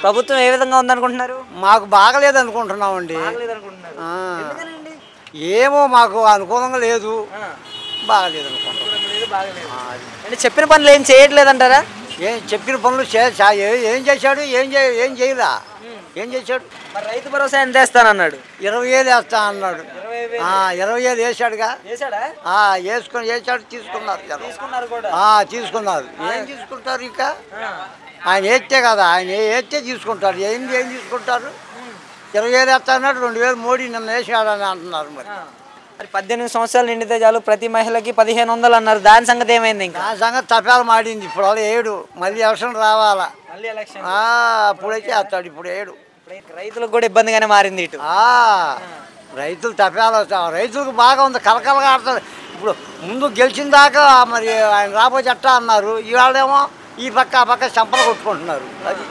ప్రభుత్వం ఏ విధంగా ఉందనుకుంటున్నారు? మాకు బాగలేదు అనుకుంటున్నామండి. ఏమో మాకు అనుకూలంగా లేదు, బాగలేదు అనుకుంటున్నాం. అంటే చెప్పిన పనులు ఏం చేయట్లేదంటారా? ఏం చెప్పిన పనులు ఏం చేశాడు? ఏం చేయలా. ఏం చేశాడు? మరి రైతు భరోసా ఎంత వేస్తానన్నాడు? 20,000 వేస్తా అన్నాడు. 20,000 వేసాడుగా. వేసుకొని వేసాడు, తీసుకున్నారు. తీసుకున్నారు. ఏం తీసుకుంటారు ఇంకా? ఆయన వేస్తే కదా, ఆయన వేస్తే తీసుకుంటారు. ఏం తీసుకుంటారు? 20,000 వేస్తా అన్నాడు. 2,000 మోడీ నిన్న వేసాడని అంటున్నారు. మరి 18 సంవత్సరాలు నిండితే చాలు ప్రతి మహిళకి 1,500 అన్నారు. దాని సంగతి ఏమైంది? ఇంకా ఆ సంగతి తపాలు మాడింది. ఇప్పుడు వాళ్ళు ఏడు, మళ్ళీ ఎలక్షన్ రావాలా. అప్పుడైతే వేస్తాడు. ఇప్పుడు ఏడు. రైతులకు కూడా ఇబ్బందిగానే మారింది ఇటు. రైతులు తపాలు, రైతులకు బాగా ఉంది, కలకలగా ఆడుతుంది. ఇప్పుడు ముందు గెలిచిన దాకా మరి ఆయన రాబోయే చట్టా అన్నారు. ఇవాళేమో ఈ పక్క ఆ పక్క చంపలు కొట్టుకుంటున్నారు. అది